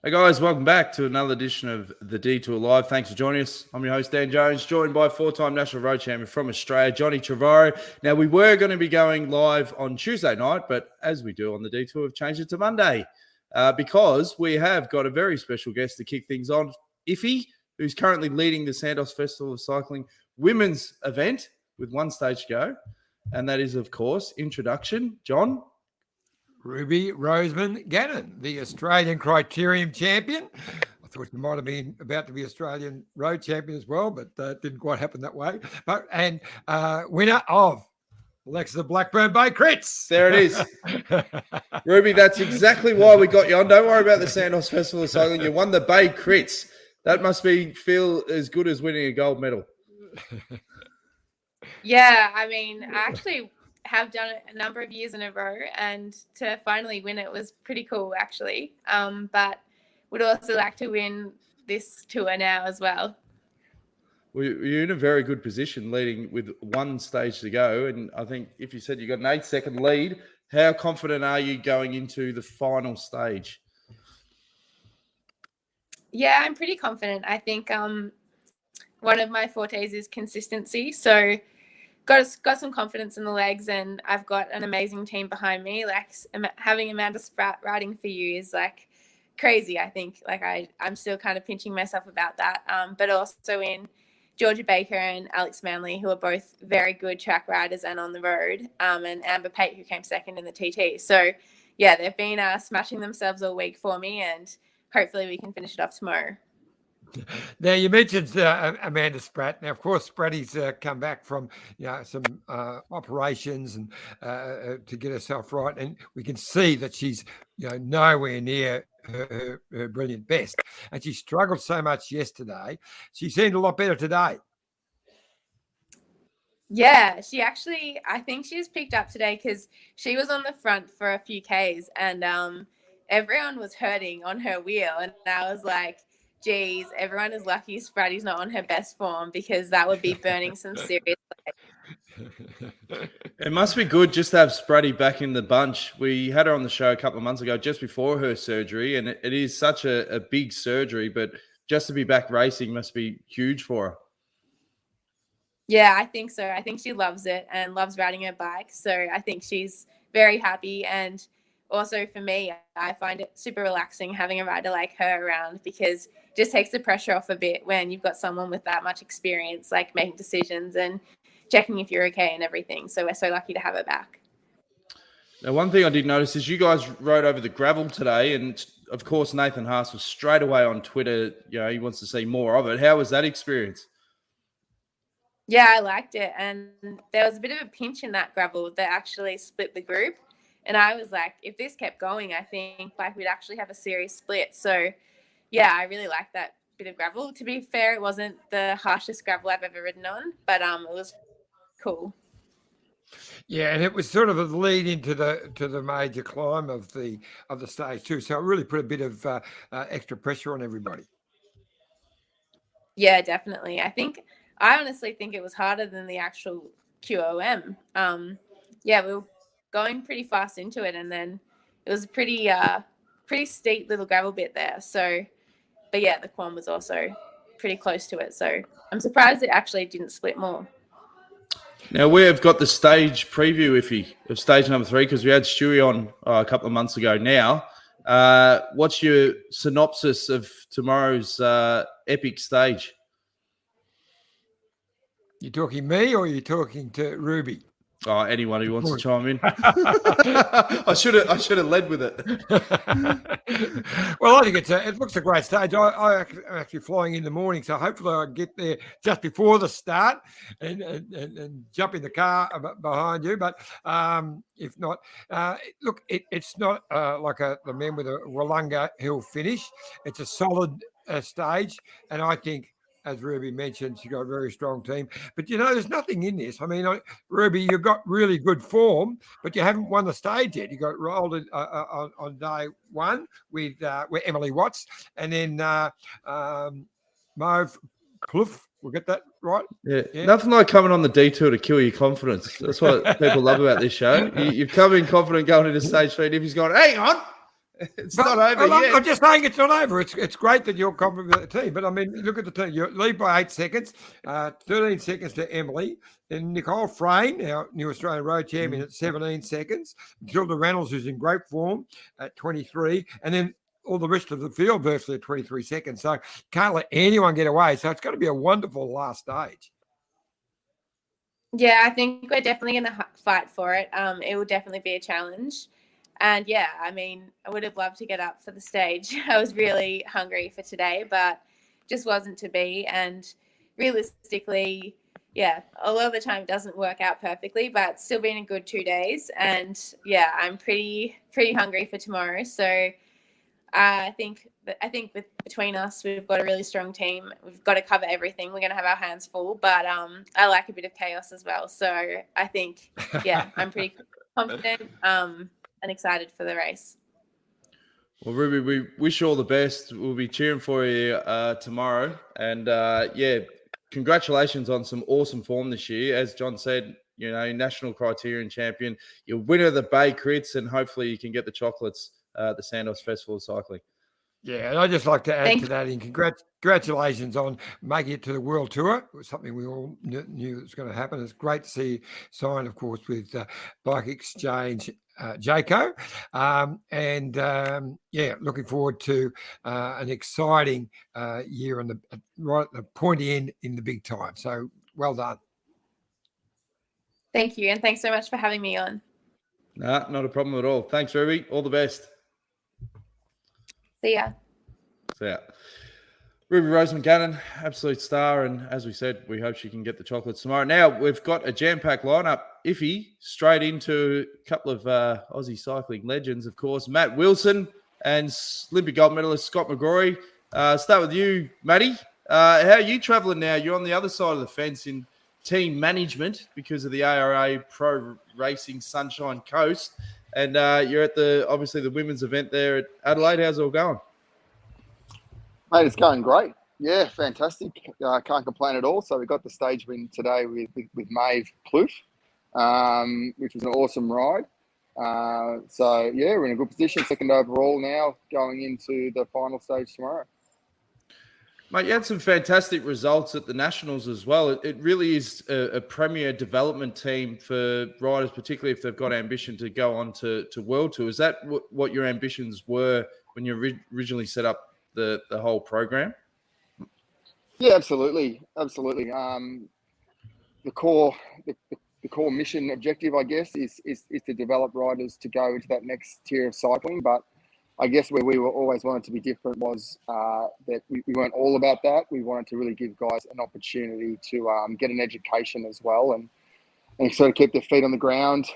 Hey guys, welcome back to another edition of the Detour Live. Thanks for joining us. I'm your host, Dan Jones, joined by four-time national road champion from Australia, Johnny Trevorrow. Now, we were going to be going live on Tuesday night, but as we do on the Detour, we've changed it to Monday because we have got a very special guest to kick things on, Iffy, who's currently leading the Santos Festival of Cycling women's event with one stage to go. And that is, of course, introduction. John? Ruby Roseman-Gannon, the Australian Criterium champion. I thought you might have been about to be Australian road champion as well, but it didn't quite happen that way. And winner of Alexa Blackburn Bay Crits. There it is. Ruby, that's exactly why we got you on. Don't worry about the Santos Festival of Cycling. You won the Bay Crits. That must feel as good as winning a gold medal. Yeah, I mean, I actually have done it a number of years in a row, and to finally win it was pretty cool, actually. But would also like to win this tour now as well. Well, you're in a very good position, leading with one stage to go. And I think if you said you got an 8-second lead, how confident are you going into the final stage? Yeah, I'm pretty confident. I think one of my fortes is consistency. So got some confidence in the legs, and I've got an amazing team behind me. Like having Amanda Spratt riding for you is like crazy. I think like I'm still kind of pinching myself about that. But also in Georgia Baker and Alex Manley, who are both very good track riders and on the road, and Amber Pate, who came second in the TT. So yeah, they've been smashing themselves all week for me, and hopefully we can finish it off tomorrow. Now, you mentioned Amanda Spratt. Now, of course, Spratty's come back from some operations and to get herself right, and we can see that she's nowhere near her brilliant best, and she struggled so much yesterday. She seemed a lot better today. Yeah, I think she's picked up today because she was on the front for a few Ks, and everyone was hurting on her wheel, and I was like, geez, everyone is lucky Spratty's not on her best form, because that would be burning some serious legs. It must be good just to have Spratty back in the bunch. We had her on the show a couple of months ago, just before her surgery, and it is such a big surgery, but just to be back racing must be huge for her. Yeah, I think so. I think she loves it and loves riding her bike. So I think she's very happy. And also for me, I find it super relaxing having a rider like her around, because it just takes the pressure off a bit when you've got someone with that much experience, like making decisions and checking if you're okay and everything. So we're so lucky to have her back. Now, one thing I did notice is you guys rode over the gravel today, and of course, Nathan Haas was straight away on Twitter. He wants to see more of it. How was that experience? Yeah, I liked it. And there was a bit of a pinch in that gravel that actually split the group. And I was like, if this kept going, I think like we'd actually have a serious split. So yeah, I really liked that bit of gravel. To be fair, it wasn't the harshest gravel I've ever ridden on, but it was cool. Yeah, and it was sort of a lead into the major climb of the stage too. So it really put a bit of extra pressure on everybody. Yeah, definitely. I honestly think it was harder than the actual QOM. Yeah, we were going pretty fast into it, and then it was a pretty steep little gravel bit there. So, but yeah, the quam was also pretty close to it. So I'm surprised it actually didn't split more. Now, we have got the stage preview, Iffy, of stage number 3, because we had Stewie on a couple of months ago now. What's your synopsis of tomorrow's epic stage? You talking me, or are you talking to Ruby? Oh, anyone who wants to chime in. I should have led with it. Well, I think it looks a great stage. I'm actually flying in the morning, so hopefully I get there just before the start and jump in the car behind you. But if not, look, it's not like the men with a Wollonga Hill finish. It's a solid stage, and I think, as Ruby mentioned, she got a very strong team. But, there's nothing in this. I mean, Ruby, you've got really good form, but you haven't won the stage yet. You got rolled on day one with Emily Watts, and then Mauve Clough. We'll get that right. Yeah. Nothing like coming on the detour to kill your confidence. That's what people love about this show. You've come in confident going into stage 3, and if he's gone, hang on, It's But, not over well, yet. I'm just saying it's not over. It's great that you're confident with the team. But, I mean, look at the team. You lead by 8 seconds, 13 seconds to Emily. Then Nicole Frayne, our new Australian road champion, at 17 seconds. Gilda Reynolds, who's in great form, at 23. And then all the rest of the field virtually at 23 seconds. So can't let anyone get away. So it's going to be a wonderful last stage. Yeah, I think we're definitely going to fight for it. It will definitely be a challenge. And yeah, I mean, I would have loved to get up for the stage. I was really hungry for today, but just wasn't to be. And realistically, yeah, a lot of the time it doesn't work out perfectly, but it's still been a good 2 days. And yeah, I'm pretty hungry for tomorrow. So I think between us, we've got a really strong team. We've got to cover everything. We're going to have our hands full, but I like a bit of chaos as well. So I think, yeah, I'm pretty confident and excited for the race. Well, Ruby, we wish you all the best. We'll be cheering for you tomorrow. And yeah, congratulations on some awesome form this year. As John said, you know, national criterion champion, you're winner of the Bay Crits, and hopefully you can get the chocolates at the Santos Festival of Cycling. Yeah, and I'd just like to add to that, and congratulations on making it to the World Tour. It was something we all knew was going to happen. It's great to see you sign, of course, with Bike Exchange Jayco. Yeah, looking forward to an exciting year on right at the pointy end in the big time. So well done. Thank you, and thanks so much for having me on. Nah, not a problem at all. Thanks, Ruby. All the best. See ya. So, yeah. Ruby Roseman-Gannon, absolute star. And as we said, we hope she can get the chocolates tomorrow. Now, we've got a jam-packed lineup. Iffy, straight into a couple of Aussie cycling legends, of course. Matt Wilson and Olympic gold medalist Scott McGrory. Start with you, Matty. How are you travelling now? You're on the other side of the fence in team management because of the ARA Pro Racing Sunshine Coast. And you're at obviously the women's event there at Adelaide. How's it all going? Mate, it's going great. Yeah, fantastic. Can't complain at all. So we got the stage win today with Maeve Plouffe, which was an awesome ride. So yeah, we're in a good position. Second overall now, going into the final stage tomorrow. Mate, you had some fantastic results at the Nationals as well. It really is a premier development team for riders, particularly if they've got ambition to go on to World Tour. Is that what your ambitions were when you originally set up the whole program? Yeah, absolutely. The core mission objective, I guess, is to develop riders to go into that next tier of cycling. But I guess where we were always wanted to be different was that we weren't all about that. We wanted to really give guys an opportunity to get an education as well and sort of keep their feet on the ground,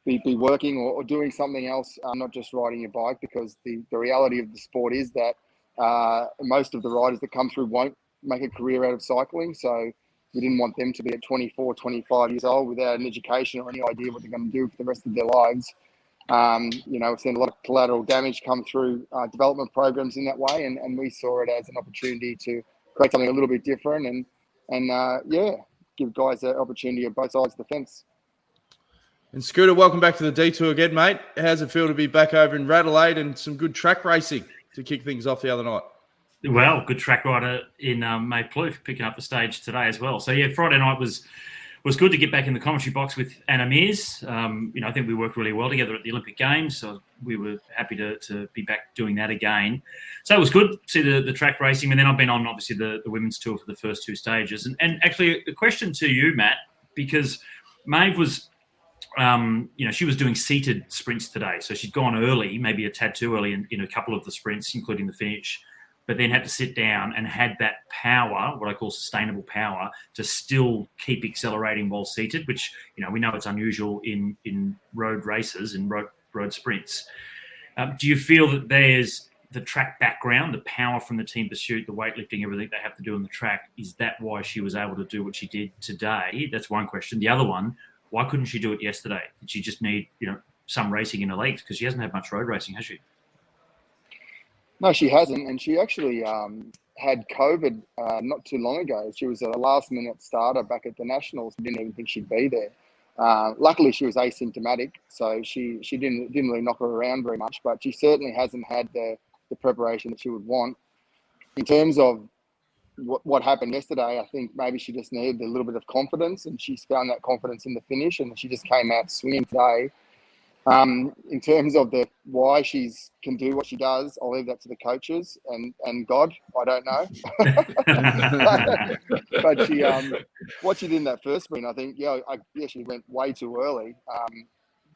be working or doing something else, not just riding your bike, because the reality of the sport is that most of the riders that come through won't make a career out of cycling. So we didn't want them to be at 24, 25 years old without an education or any idea what they're going to do for the rest of their lives. We've seen a lot of collateral damage come through development programs in that way, and we saw it as an opportunity to create something a little bit different and give guys an opportunity on both sides of the fence. And Scooter, welcome back to the Detour again, mate. How's it feel to be back over in Adelaide and some good track racing to kick things off the other night? Well, good track rider in Maeve Plouffe picking up the stage today as well. So yeah, Friday night was good to get back in the commentary box with Anna Mears. I think we worked really well together at the Olympic Games, so we were happy to be back doing that again. So it was good to see the track racing, and then I've been on obviously the women's tour for the first two stages. And actually, a question to you, Matt, because Maeve was, she was doing seated sprints today, so she'd gone early, maybe a tad too early in a couple of the sprints, including the finish, but then had to sit down and had that power, what I call sustainable power, to still keep accelerating while seated, which, we know it's unusual in road races and road sprints. Do you feel that there's the track background, the power from the team pursuit, the weightlifting, everything they have to do on the track? Is that why she was able to do what she did today? That's one question. The other one, why couldn't she do it yesterday? Did she just need, some racing in her legs? Because she hasn't had much road racing, has she? No, she hasn't, and she actually had COVID not too long ago. She was a last-minute starter back at the Nationals. Didn't even think she'd be there. Luckily, she was asymptomatic, so she didn't really knock her around very much. But she certainly hasn't had the preparation that she would want. In terms of what happened yesterday, I think maybe she just needed a little bit of confidence, and she's found that confidence in the finish, and she just came out swinging today. In terms of why she can do what she does, I'll leave that to the coaches and God. I don't know. but she, what she did in that first sprint, I think, she went way too early.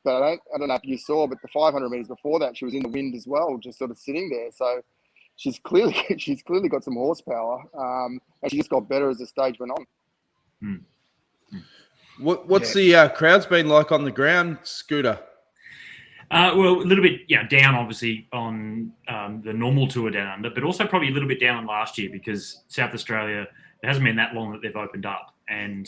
But I don't know if you saw, but the 500 meters before that, she was in the wind as well, just sort of sitting there. So she's clearly got some horsepower, and she just got better as the stage went on. What's the crowds been like on the ground, Scooter? Well, a little bit, down obviously on the normal tour down under, but also probably a little bit down on last year because South Australia, it hasn't been that long that they've opened up, and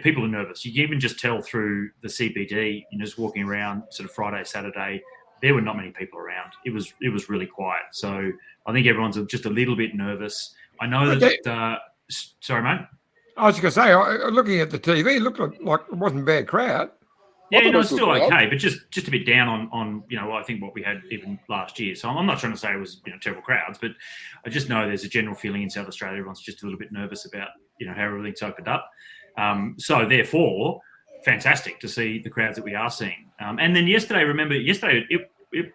people are nervous. You can even just tell through the CBD, just walking around sort of Friday, Saturday, there were not many people around. It was really quiet. So I think everyone's just a little bit nervous. I know that. Sorry, mate. I was going to say, looking at the TV, it looked like it wasn't a bad crowd. Yeah, it's still okay, but just a bit down on I think what we had even last year. So I'm not trying to say it was terrible crowds, but I just know there's a general feeling in South Australia everyone's just a little bit nervous about how everything's opened up. So therefore, fantastic to see the crowds that we are seeing. And then yesterday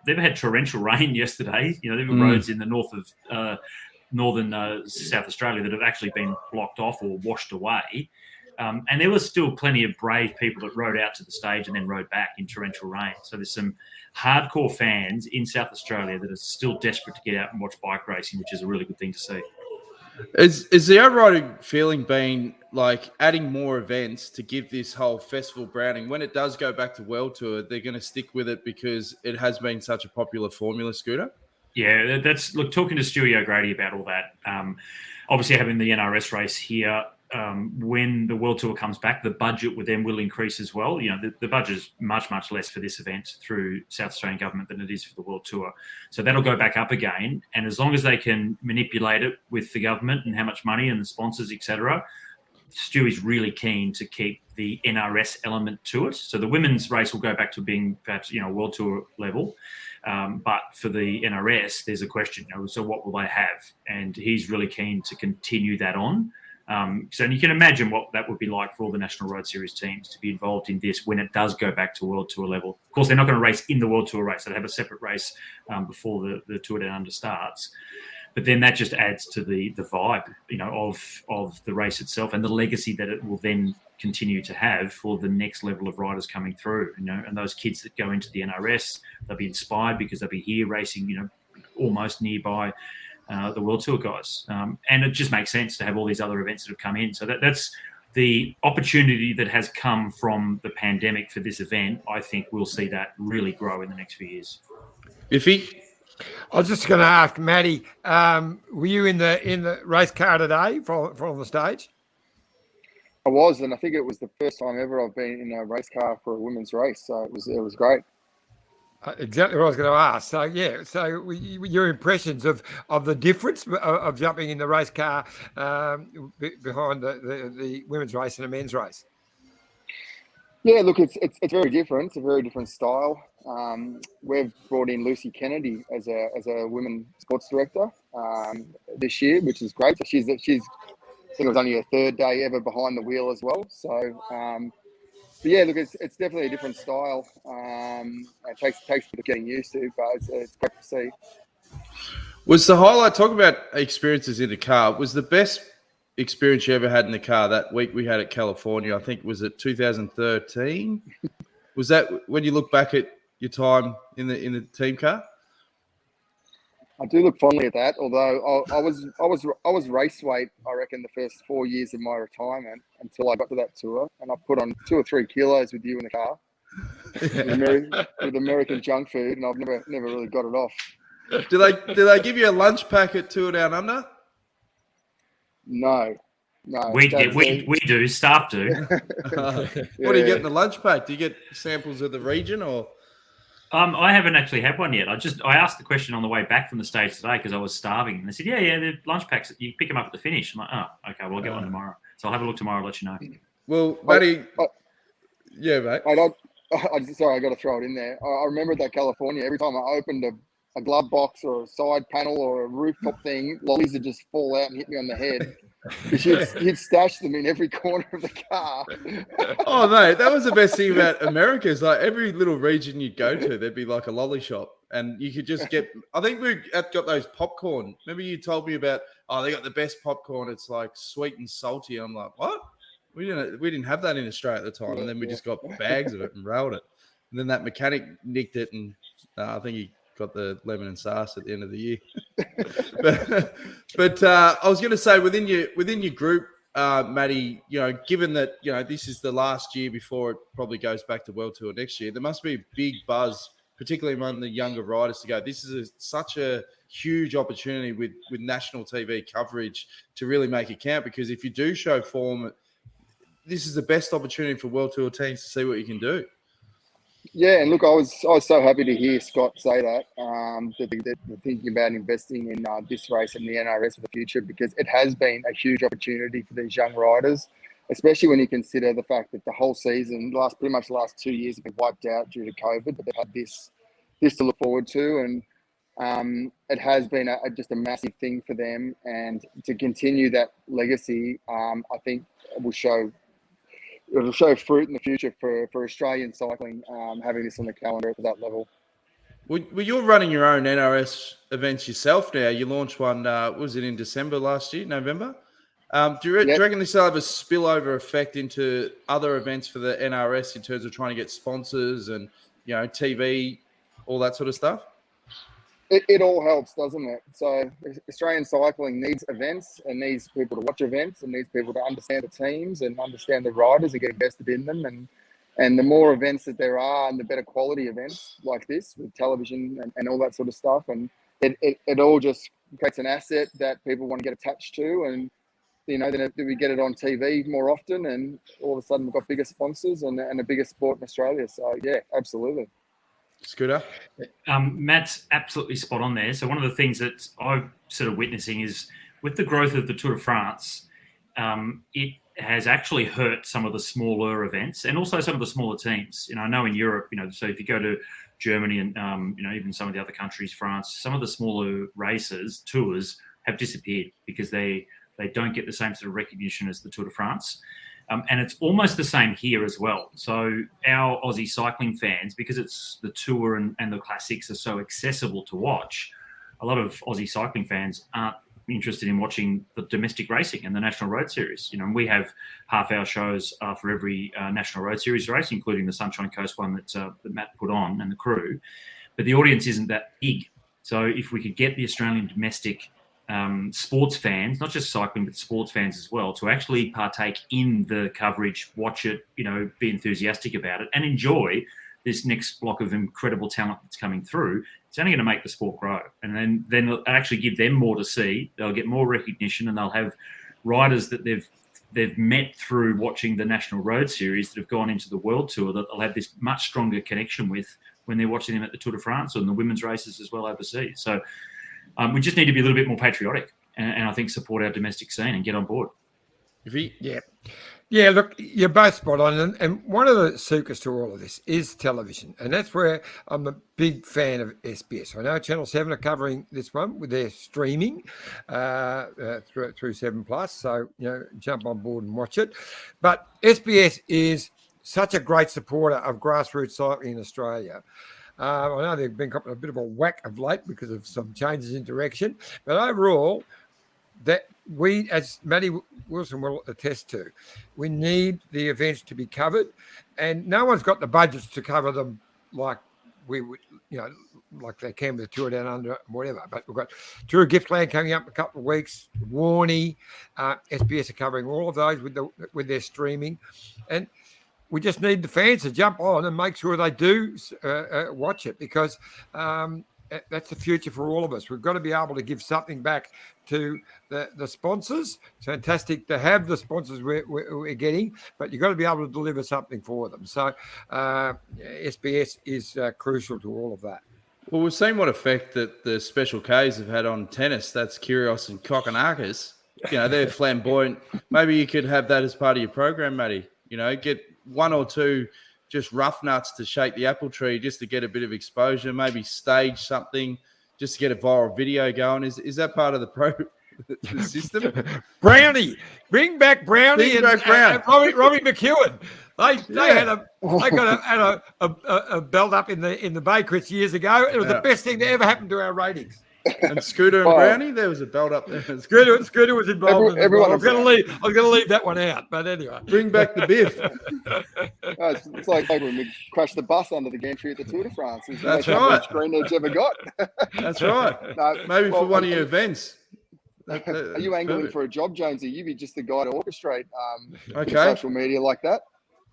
they've had torrential rain yesterday. There were roads in the north of northern South Australia that have actually been blocked off or washed away. And there was still plenty of brave people that rode out to the stage and then rode back in torrential rain. So there's some hardcore fans in South Australia that are still desperate to get out and watch bike racing, which is a really good thing to see. Is the overriding feeling being like adding more events to give this whole festival branding? When it does go back to World Tour, they're going to stick with it because it has been such a popular formula, Scooter? Yeah, talking to Stewie O'Grady about all that. Obviously having the NRS race here, when the World Tour comes back, the budget with them will increase as well. The budget is much, much less for this event through South Australian government than it is for the World Tour. So that'll go back up again. And as long as they can manipulate it with the government and how much money and the sponsors, etc., Stewie's really keen to keep the NRS element to it. So the women's race will go back to being perhaps, World Tour level. But for the NRS, there's a question, so what will they have? And he's really keen to continue that on. So you can imagine what that would be like for all the National Road Series teams to be involved in this when it does go back to World Tour level. Of course, they're not going to race in the World Tour race. They have a separate race before the Tour Down Under starts. But then that just adds to the vibe, of the race itself and the legacy that it will then continue to have for the next level of riders coming through. And those kids that go into the NRS, they'll be inspired because they'll be here racing, almost nearby the World Tour guys. And it just makes sense to have all these other events that have come in. So that's the opportunity that has come from the pandemic for this event. I think we'll see that really grow in the next few years. I was just going to ask Maddie, were you in the race car today from the stage? I was, and I think it was the first time ever I've been in a race car for a women's race. So it was great. Exactly what I was going to ask. So your impressions of the difference of jumping in the race car behind the women's race and the men's race. Yeah, look, it's very different. It's a very different style. We've brought in Lucy Kennedy as a women sports director this year, which is great. So she's I think it was only her third day ever behind the wheel as well. So, but yeah, look, it's definitely a different style. It takes a bit of getting used to, but it's great to see. Was the highlight, talk about experiences in the car, was the best experience you ever had in the car that week we had at California? I think, was it 2013? Was that when you look back at your time in the team car? I do look fondly at that, although I was race weight, I reckon, the first 4 years of my retirement until I got to that tour, and I put on 2 or 3 kilos with you in the car with American junk food, and I've never really got it off. Do they give you a lunch pack at Tour Down Under? No. We do. Staff do. What do you get in the lunch pack? Do you get samples of the region or? I haven't actually had one yet. I asked the question on the way back from the States today because I was starving. And they said, yeah, the lunch packs, you pick them up at the finish. I'm like, oh, okay, well, I'll get one tomorrow. So I'll have a look tomorrow and let you know. Well, Matty, yeah, mate. Sorry, I got to throw it in there. I remember at that California, every time I opened a glove box or a side panel or a rooftop thing, lollies would just fall out and hit me on the head. He'd stash them in every corner of the car. Oh, mate, that was the best thing about America is like every little region you'd go to, there'd be like a lolly shop and you could just get, I think we got those popcorn. Remember you told me about, they got the best popcorn. It's like sweet and salty. I'm like, what? We didn't have that in Australia at the time. And then we just got bags of it and railed it. And then that mechanic nicked it and I think he got the lemon and sauce at the end of the year. but I was going to say within your group, Matty, given that, this is the last year before it probably goes back to World Tour next year, there must be a big buzz, particularly among the younger riders to go, this is such a huge opportunity with national TV coverage to really make it count. Because if you do show form, this is the best opportunity for World Tour teams to see what you can do. Yeah, and look, I was so happy to hear Scott say that they're thinking about investing in this race and the NRS for the future, because it has been a huge opportunity for these young riders, especially when you consider the fact that the whole season, pretty much the last 2 years, have been wiped out due to COVID, but they've had this to look forward to, and it has been just a massive thing for them, and to continue that legacy, I think it'll show fruit in the future for Australian cycling, having this on the calendar at that level. Well, you're running your own NRS events yourself now. You launched one, was it in December last year, November? Do you reckon this will have a spillover effect into other events for the NRS in terms of trying to get sponsors and, TV, all that sort of stuff? It all helps, doesn't it? So Australian cycling needs events and needs people to watch events and needs people to understand the teams and understand the riders and get invested in them. And the more events that there are and the better quality events like this with television and all that sort of stuff. And it all just creates an asset that people want to get attached to. And, then we get it on TV more often and all of a sudden we've got bigger sponsors and a bigger sport in Australia. So, yeah, absolutely. Scooter? Matt's absolutely spot on there. So one of the things that I'm sort of witnessing is with the growth of the Tour de France, it has actually hurt some of the smaller events and also some of the smaller teams. I know in Europe, so if you go to Germany and, even some of the other countries, France, some of the smaller tours have disappeared because they don't get the same sort of recognition as the Tour de France. And it's almost the same here as well. So our Aussie cycling fans, because it's the Tour and the classics are so accessible to watch, a lot of Aussie cycling fans aren't interested in watching the domestic racing and the National Road Series. And we have half-hour shows for every National Road Series race, including the Sunshine Coast one that Matt put on and the crew. But the audience isn't that big. So if we could get the Australian domestic sports fans, not just cycling, but sports fans as well, to actually partake in the coverage, watch it, be enthusiastic about it and enjoy this next block of incredible talent that's coming through, it's only going to make the sport grow. And then it'll actually give them more to see. They'll get more recognition and they'll have riders that they've met through watching the National Road Series that have gone into the World Tour that they'll have this much stronger connection with when they're watching them at the Tour de France and the women's races as well overseas. So we just need to be a little bit more patriotic and I think support our domestic scene and get on board. Yeah, look, you're both spot on. And one of the secrets to all of this is television. And that's where I'm a big fan of SBS. I know Channel 7 are covering this one with their streaming through 7 Plus. So, jump on board and watch it. But SBS is such a great supporter of grassroots cycling in Australia. I know they've been a bit of a whack of late because of some changes in direction, but overall, that we, as Matty Wilson will attest to, we need the events to be covered, and no one's got the budgets to cover them like we would, like they can with the Tour Down Under, whatever. But we've got Tour of Giftland coming up in a couple of weeks. Warney, SBS are covering all of those with their streaming, and we just need the fans to jump on and make sure they do watch it, because that's the future for all of us. We've got to be able to give something back to the sponsors. It's fantastic to have the sponsors we're getting, but you've got to be able to deliver something for them. So SBS is crucial to all of that. Well, we've seen what effect that the Special Ks have had on tennis. That's Kyrgios and Kokkinakis. They're flamboyant. Maybe you could have that as part of your program, Matty. get one or two just rough nuts to shake the apple tree just to get a bit of exposure, maybe stage something just to get a viral video going. Is that part of the system? Brownie, bring back Brownie Bring and, back Brown. and Robbie McEwen. They got a belt up in the Bakerits years ago. It was the best thing that ever happened to our ratings. And Scooter and Brownie, there was a belt up there. Scooter was involved. Everyone I was going to leave that one out, but anyway. Bring back the Biff. It's like when we crashed the bus under the gantry at the Tour de France. It's That's the right. best green edge ever got. That's right. No, Maybe for one of your events. Are you angling for a job, Jonesy? You be just the guy to orchestrate Okay. social media like that?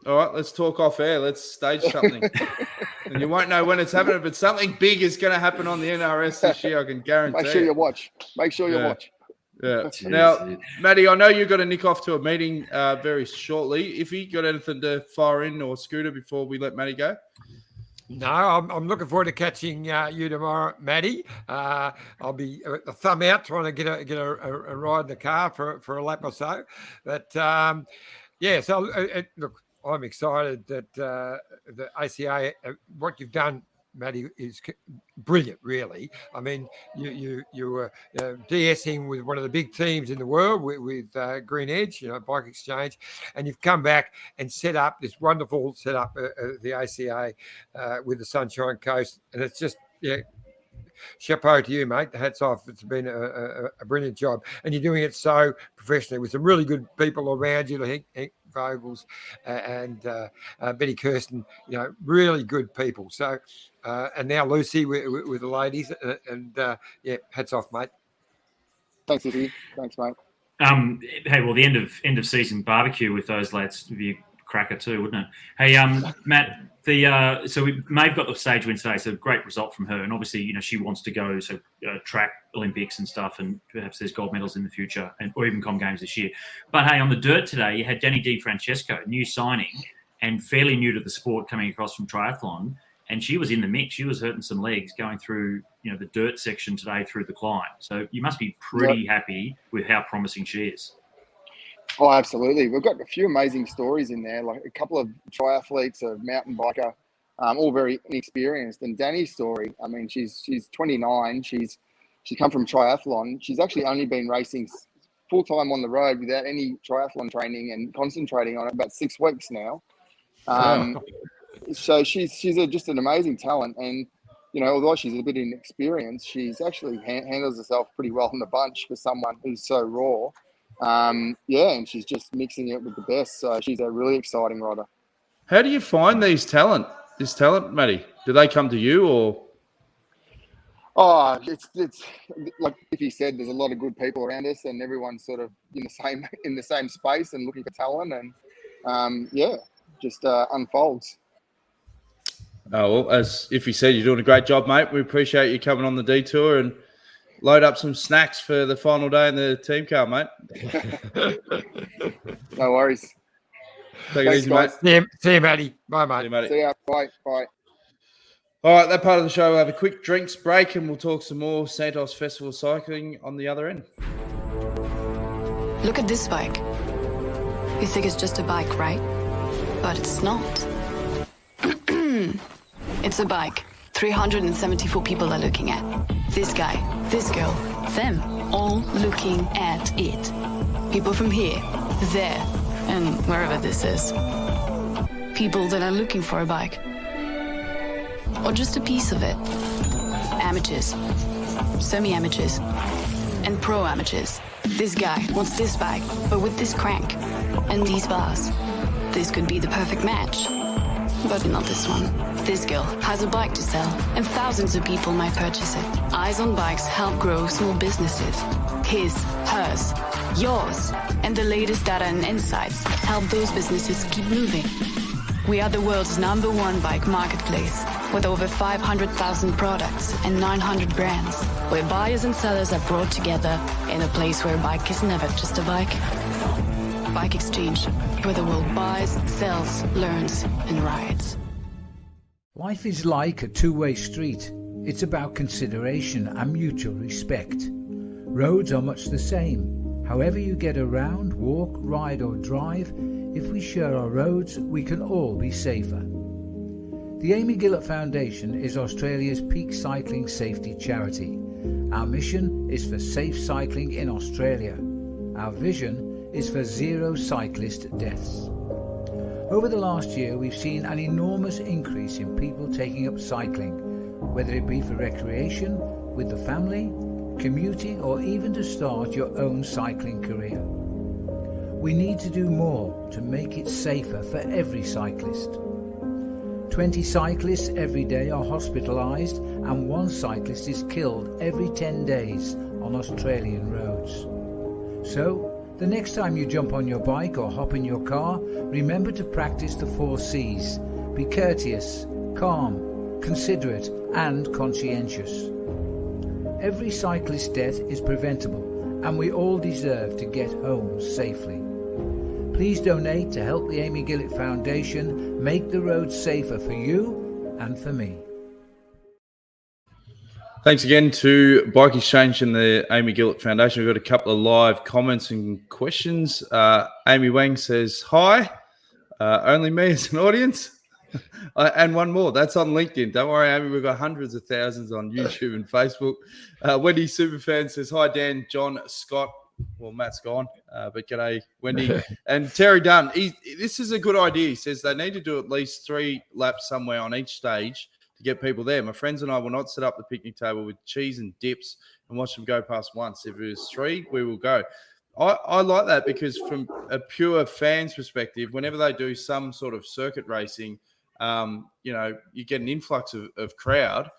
All right, let's talk off air. Let's stage something. And you won't know when it's happening, but something big is going to happen on the NRS this year, I can guarantee. Make sure you watch. Yeah. Now, Matty, I know you've got to nick off to a meeting very shortly. If you got anything to fire in or Scooter before we let Matty go? No, I'm looking forward to catching you tomorrow, Matty. I'll be a thumb out trying to get a ride in the car for a lap or so. But look, I'm excited that the ACA, what you've done, Matty, is brilliant, really. I mean, you were DSing with one of the big teams in the world with Green Edge, Bike Exchange, and you've come back and set up this wonderful setup, the ACA with the Sunshine Coast, and it's just chapeau to you, mate. Hats off. It's been a brilliant job, and you're doing it so professionally with some really good people around you, like Hank Vogels and Betty Kirsten. Really good people. So, and now Lucy with the ladies, and hats off, mate. Thanks, Izzy. Thanks, mate. Hey, well, the end of season barbecue with those lads would be a cracker too, wouldn't it? Hey, Matt. So Maeve got the stage win today, so a great result from her. And obviously, she wants to go track Olympics and stuff, and perhaps there's gold medals in the future, or even Com Games this year. But hey, on the dirt today, you had Danny Di Francesco, new signing and fairly new to the sport, coming across from triathlon, and she was in the mix. She was hurting some legs going through, the dirt section today through the climb. So you must be pretty happy with how promising she is. Oh, absolutely. We've got a few amazing stories in there, like a couple of triathletes, a mountain biker, all very inexperienced. And Danny's story, I mean, she's 29. She's come from triathlon. She's actually only been racing full-time on the road without any triathlon training and concentrating on it about 6 weeks now. So she's just an amazing talent. And, although she's a bit inexperienced, she's actually handles herself pretty well in the bunch for someone who's so raw. And she's just mixing it with the best. So she's a really exciting rider. How do you find this talent, Matty? Do they come to you or? Oh, it's like if you said, there's a lot of good people around us, and everyone's sort of in the same space and looking for talent, and just unfolds. Oh well, as if you said, you're doing a great job, mate. We appreciate you coming on the detour and load up some snacks for the final day in the team car, mate. No worries. Take it easy, mate. See you, Matty. Bye, mate. See you, Matty. See ya. Bye. Bye. All right, that part of the show, we'll have a quick drinks break and we'll talk some more Santos Festival of Cycling on the other end. Look at this bike. You think it's just a bike, right? But it's not. It's a bike 374 people are looking at. This guy, this girl, them, all looking at it. People from here, there, and wherever this is. People that are looking for a bike. Or just a piece of it. Amateurs, semi-amateurs, and pro-amateurs. This guy wants this bike, but with this crank and these bars. This could be the perfect match. But not this one. This girl has a bike to sell, and thousands of people might purchase it. Eyes on Bikes help grow small businesses. His, hers, yours, and the latest data and insights help those businesses keep moving. We are the world's #1 bike marketplace, with over 500,000 products and 900 brands, where buyers and sellers are brought together in a place where a bike is never just a bike. Bike Exchange, where the world buys, sells, learns, and rides. Life is like a two-way street. It's about consideration and mutual respect. Roads are much the same. However you get around, walk, ride or drive, If we share our roads, we can all be safer. The Amy Gillett Foundation is Australia's peak cycling safety charity. Our mission is for safe cycling in Australia. Our vision is for zero cyclist deaths. Over the last year, we've seen an enormous increase in people taking up cycling, whether it be for recreation, with the family, commuting, or even to start your own cycling career. We need to do more to make it safer for every cyclist. 20 cyclists every day are hospitalised and 1 cyclist is killed every 10 days on Australian roads. So, the next time you jump on your bike or hop in your car, remember to practice the 4 C's. Be courteous, calm, considerate and conscientious. Every cyclist death is preventable and we all deserve to get home safely. Please donate to help the Amy Gillett Foundation make the roads safer for you and for me. Thanks again to Bike Exchange and the Amy Gillett Foundation. We've got a couple of live comments and questions. Amy Wang says, hi, only me as an audience. And one more, that's on LinkedIn. Don't worry, Amy, we've got hundreds of thousands on YouTube and Facebook. Wendy Superfan says, hi, Dan, John, Scott. Well, Matt's gone, but g'day, Wendy. And Terry Dunn, this is a good idea. He says they need to do at least 3 laps somewhere on each stage to get people there. My friends and I will not set up the picnic table with cheese and dips and watch them go past once. If it was 3, we will go. I like that because from a pure fan's perspective, whenever they do some sort of circuit racing, you get an influx of crowd.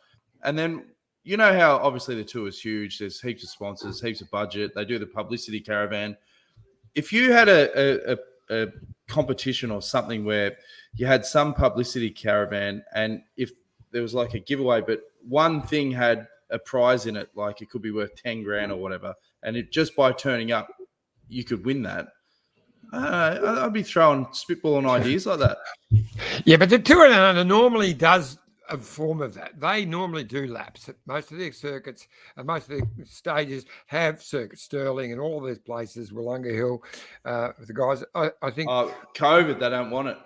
And then, you know how obviously the tour is huge. There's heaps of sponsors, heaps of budget. They do the publicity caravan. If you had a competition or something where you had some publicity caravan and if there was like a giveaway, but one thing had a prize in it, like it could be worth 10 grand or whatever, and it just by turning up, you could win that. I'd be throwing spitballing ideas like that. Yeah, but the Tour Down Under normally does a form of that. They normally do laps. Most of their circuits and most of the stages have circuits. Stirling and all of these places, Wollonga Hill, the guys. I think. COVID, they don't want it.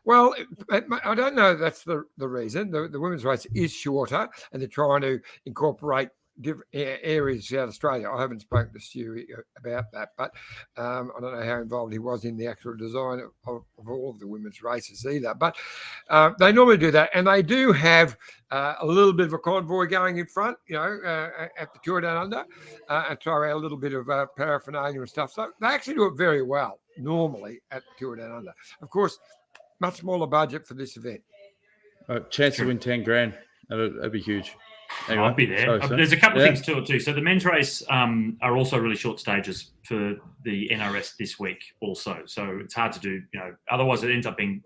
Well, I don't know. That's the reason. The women's race is shorter, and they're trying to incorporate different areas throughout Australia. I haven't spoken to Stewie about that, but I don't know how involved he was in the actual design of all of the women's races either. But they normally do that, and they do have a little bit of a convoy going in front, at the Tour Down Under, and throw out a little bit of paraphernalia and stuff. So they actually do it very well normally at the Tour Down Under. Of course, much smaller budget for this event. Chance to win 10 grand. That'd be huge. Anyway, I'd be there. There's a couple of things to it too. So the men's race are also really short stages for the NRS this week also. So it's hard to do, otherwise it ends up being,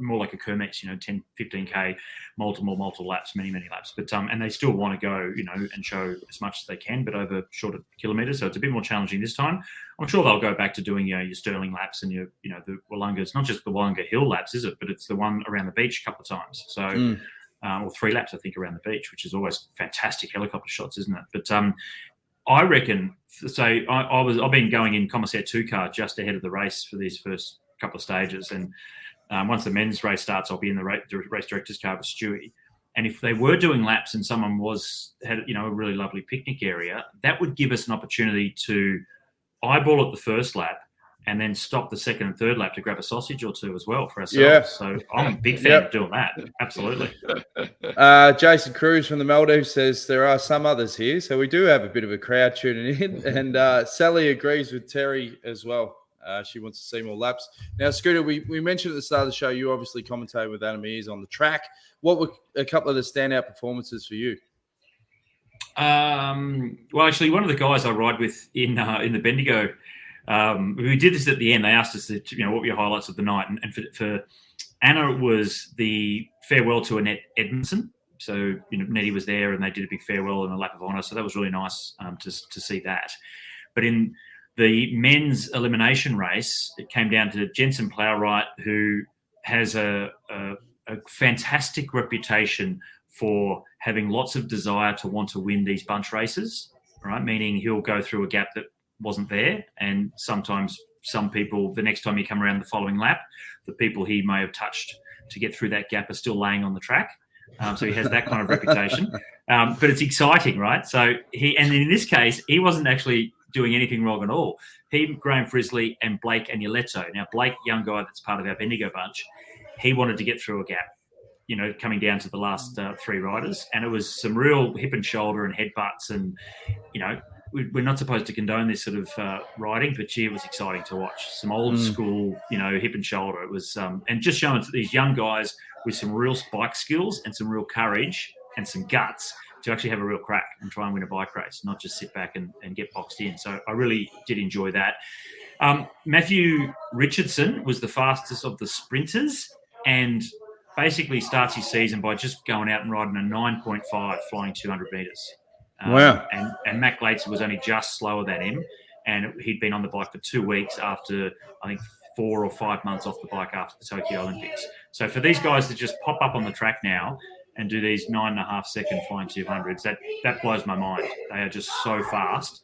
more like a Kermesse, 10, 15K, multiple laps, many laps. But and they still want to go, and show as much as they can, but over shorter kilometres. So it's a bit more challenging this time. I'm sure they'll go back to doing, your Stirling laps and your, the Wollonga. It's not just the Wollonga Hill laps, is it? But it's the one around the beach a couple of times. So or 3 laps, I think, around the beach, which is always fantastic helicopter shots, isn't it? But I reckon, so I've been going in Commissaire 2 car just ahead of the race for these first couple of stages. And once the men's race starts, I'll be in the race director's car with Stewie. And if they were doing laps and someone had a really lovely picnic area, that would give us an opportunity to eyeball at the first lap and then stop the second and third lap to grab a sausage or 2 as well for ourselves. Yeah. So I'm a big fan of doing that. Absolutely. Jason Cruz from the Maldives says there are some others here. So we do have a bit of a crowd tuning in. And Sally agrees with Terry as well. She wants to see more laps. Now, Scooter, we mentioned at the start of the show, you obviously commentated with Adam Ears on the track. What were a couple of the standout performances for you? Well, actually, one of the guys I ride with in the Bendigo, we did this at the end. They asked us, what were your highlights of the night? And for Anna, it was the farewell to Annette Edmondson. So, Nettie was there and they did a big farewell and a lap of honour. So that was really nice to see that. But in the men's elimination race, it came down to Jensen Plowright, who has a fantastic reputation for having lots of desire to want to win these bunch races, right? Meaning he'll go through a gap that wasn't there and sometimes some people, the next time you come around the following lap, the people he may have touched to get through that gap are still laying on the track. So he has that kind of reputation. But it's exciting, right? So and in this case, he wasn't actually doing anything wrong at all. He, Graham Frisley, and Blake Agnoletto. Now, Blake, young guy that's part of our Bendigo bunch, he wanted to get through a gap, coming down to the last 3 riders. And it was some real hip and shoulder and headbutts. And, we're not supposed to condone this sort of riding, but gee, it was exciting to watch. Some old school, hip and shoulder. It was, and just showing these young guys with some real bike skills and some real courage and some guts to actually have a real crack and try and win a bike race, not just sit back and get boxed in. So I really did enjoy that. Matthew Richardson was the fastest of the sprinters and basically starts his season by just going out and riding a 9.5 flying 200 metres. Wow. And Matt Glates was only just slower than him, and he'd been on the bike for 2 weeks after, I think, 4 or 5 months off the bike after the Tokyo Olympics. So for these guys to just pop up on the track now and do these 9.5-second flying 200s, that blows my mind. They are just so fast,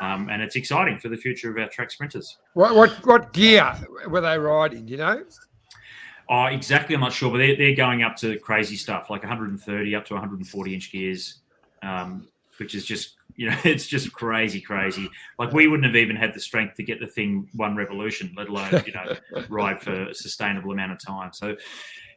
and it's exciting for the future of our track sprinters. What gear were they riding, do you know? Oh, exactly, I'm not sure, but they're going up to crazy stuff, like 130 up to 140-inch gears, which is just, it's just crazy. Like we wouldn't have even had the strength to get the thing one revolution, let alone, ride for a sustainable amount of time. So,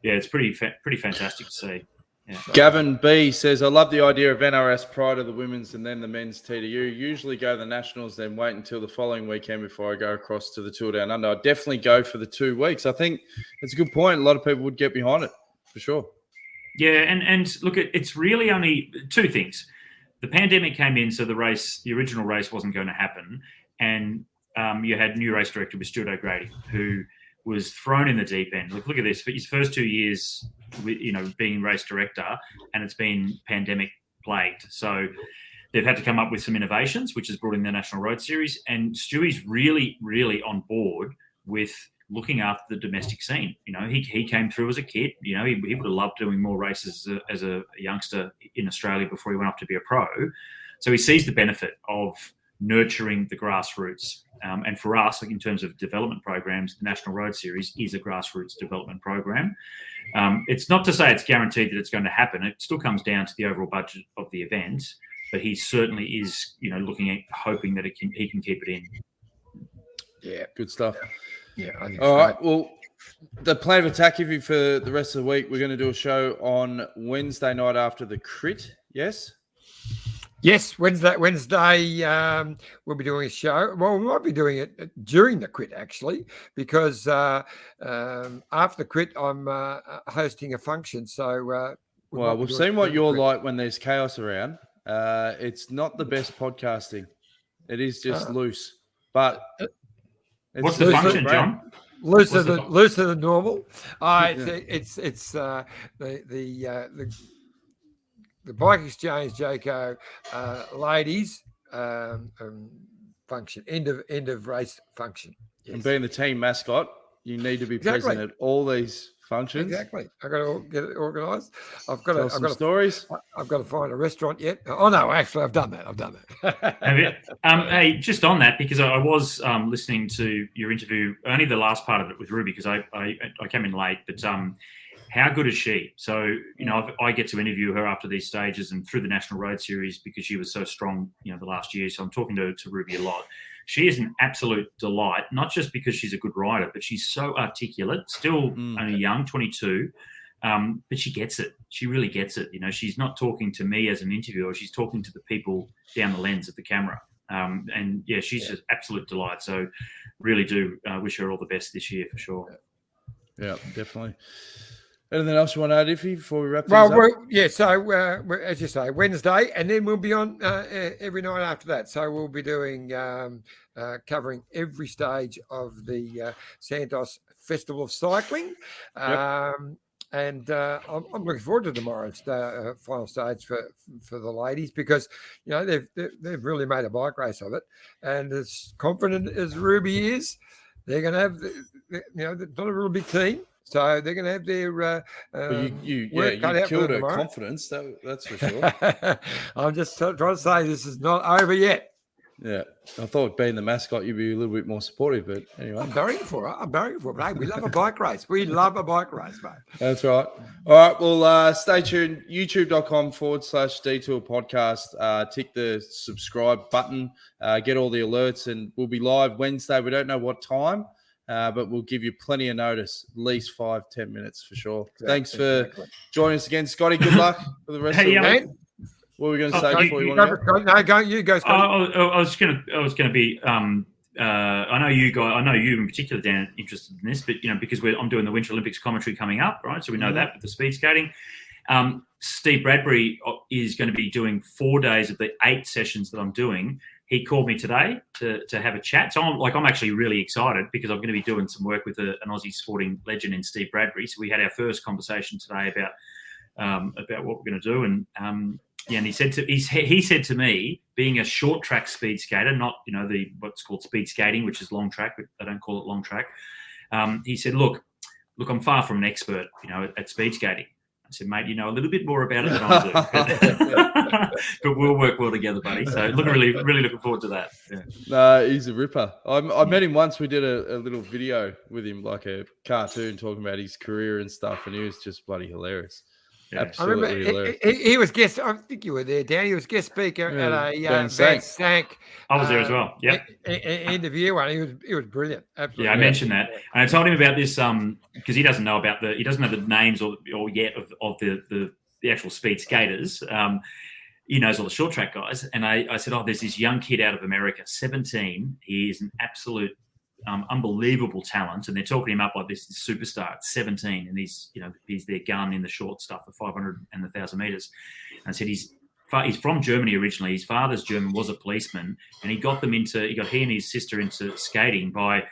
yeah, it's pretty fantastic to see. Yeah. Gavin B says, I love the idea of NRS prior to the women's and then the men's TDU. Usually go to the Nationals, then wait until the following weekend before I go across to the Tour Down Under. I'd definitely go for the 2 weeks. I think it's a good point. A lot of people would get behind it, for sure. Yeah, and look, it's really only 2 things. The pandemic came in, so the original race wasn't going to happen. And you had new race director with Stuart O'Grady, who was thrown in the deep end. Look at this. For his first 2 years, being race director, and it's been pandemic plagued. So they've had to come up with some innovations, which has brought in the National Road Series. And Stewie's really, really on board with looking after the domestic scene. He came through as a kid. He would have loved doing more races as a youngster in Australia before he went off to be a pro. So he sees the benefit of nurturing the grassroots. And for us, in terms of development programs, the National Road Series is a grassroots development program. It's not to say it's guaranteed that it's going to happen. It still comes down to the overall budget of the event, but he certainly is, looking at hoping that he can keep it in. Yeah, good stuff. Yeah, I think all right. Well, the plan of attack for the rest of the week, we're going to do a show on Wednesday night after the crit. Yes. Yes, Wednesday, we'll be doing a show. Well, we might be doing it during the crit, actually, because after the crit, I'm hosting a function. So, we've seen what you're like when there's chaos around. It's not the best podcasting. It is just loose. But what's the function, John? Looser than normal. It's the Bike Exchange Jayco ladies function, end of race function. Yes. And being the team mascot, you need to be present at all these functions. Exactly. I've got to get it organised. I've got stories. I've got to find a restaurant yet. Oh no, actually, I've done that. Have you? Hey, just on that, because I was listening to your interview, only the last part of it with Ruby, because I came in late, but how good is she? So, I get to interview her after these stages and through the National Road Series because she was so strong, the last year. So I'm talking to Ruby a lot. She is an absolute delight, not just because she's a good rider, but she's so articulate, still only young, 22, but she gets it. She really gets it. She's not talking to me as an interviewer. She's talking to the people down the lens of the camera. And, yeah, she's an absolute delight. So really do wish her all the best this year for sure. Yeah, definitely. Anything else you want to add, Iffy, before we wrap things up? So as you say, Wednesday, and then we'll be on every night after that. So we'll be doing covering every stage of the Santos Festival of Cycling. And I'm looking forward to tomorrow's final stage for the ladies because they've really made a bike race of it, and as confident as Ruby is, they're going to have they're not a real big team. So they're going to have their you cut out killed her tomorrow. confidence. That's for sure. I'm just trying to say this is not over yet. Yeah, I thought being the mascot, you'd be a little bit more supportive, but anyway. I'm barring for it. But hey, we love a bike race. We love a bike race, mate. That's right. All right, well, stay tuned. YouTube.com/Detour Podcast. Tick the subscribe button. Get all the alerts, and we'll be live Wednesday. We don't know what time, but we'll give you plenty of notice, at least 5-10 minutes for sure. Thanks for joining us again, Scotty. Good luck for the rest of the week. What were we going to say before you want to go? No, go. You go, Scotty. I was going to be. I know you guys. I know you in particular, Dan, interested in this, but because I'm doing the Winter Olympics commentary coming up, right? So we know that with the speed skating. Steve Bradbury is going to be doing 4 days of the 8 sessions that I'm doing. He called me today to have a chat. So I'm actually really excited because I'm going to be doing some work with an Aussie sporting legend in Steve Bradbury. So we had our first conversation today about what we're going to do, and he said to me, being a short track speed skater, not the what's called speed skating, which is long track, but they don't call it long track. He said, look, I'm far from an expert, at speed skating. I said, mate, you know a little bit more about it than I do, but we'll work well together, buddy. So really looking forward to that. Yeah. No, he's a ripper. I met him once. We did a little video with him, like a cartoon, talking about his career and stuff, and he was just bloody hilarious. Yeah. Absolutely hilarious. He was guest. I think you were there, Dan. He was guest speaker at a Van Sank. I was there as well. Yeah, interview, and he was brilliant. Absolutely. Yeah, I mentioned that, and I told him about this because he doesn't know the names or yet of the actual speed skaters. He knows all the short track guys, and I said, there's this young kid out of America, 17. He is an absolute unbelievable talent, and they're talking him up like this superstar at 17, and he's their gun in the short stuff, the 500 and the 1,000 meters. And I said he's from Germany originally. His father's German, was a policeman, and he got he and his sister into skating by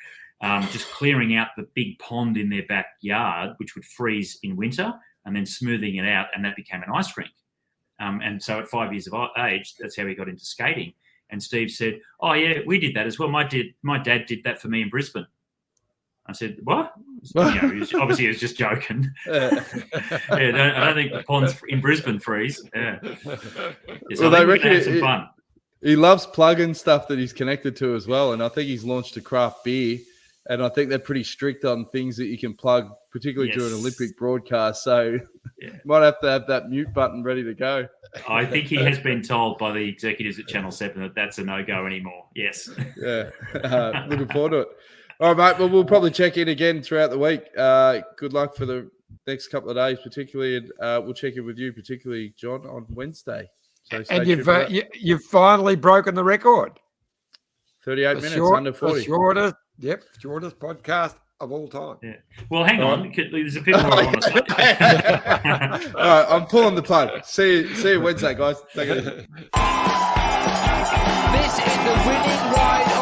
just clearing out the big pond in their backyard, which would freeze in winter, and then smoothing it out, and that became an ice rink. And so at 5 years of age, that's how he got into skating. And Steve said, "Oh yeah, we did that as well. My dad did that for me in Brisbane." I said, "What?" Obviously, he was just joking. I don't think the ponds in Brisbane freeze. Yeah. Well, they reckon some fun. He loves plugging stuff that he's connected to as well, and I think he's launched a craft beer. And I think they're pretty strict on things that you can plug, particularly during Olympic broadcasts. So you might have to have that mute button ready to go. I think he has been told by the executives at Channel 7 that that's a no-go anymore. Yes. Yeah. Looking forward to it. All right, mate. Well, we'll probably check in again throughout the week. Good luck for the next couple of days, particularly. And we'll check in with you, particularly, John, on Wednesday. So and you've finally broken the record. 38 minutes, under 40. Shortest podcast of all time. Yeah. Well, hang on. There's a bit more I want to say. All right, I'm pulling the plug. See you Wednesday, guys. Take it easy. This is the winning ride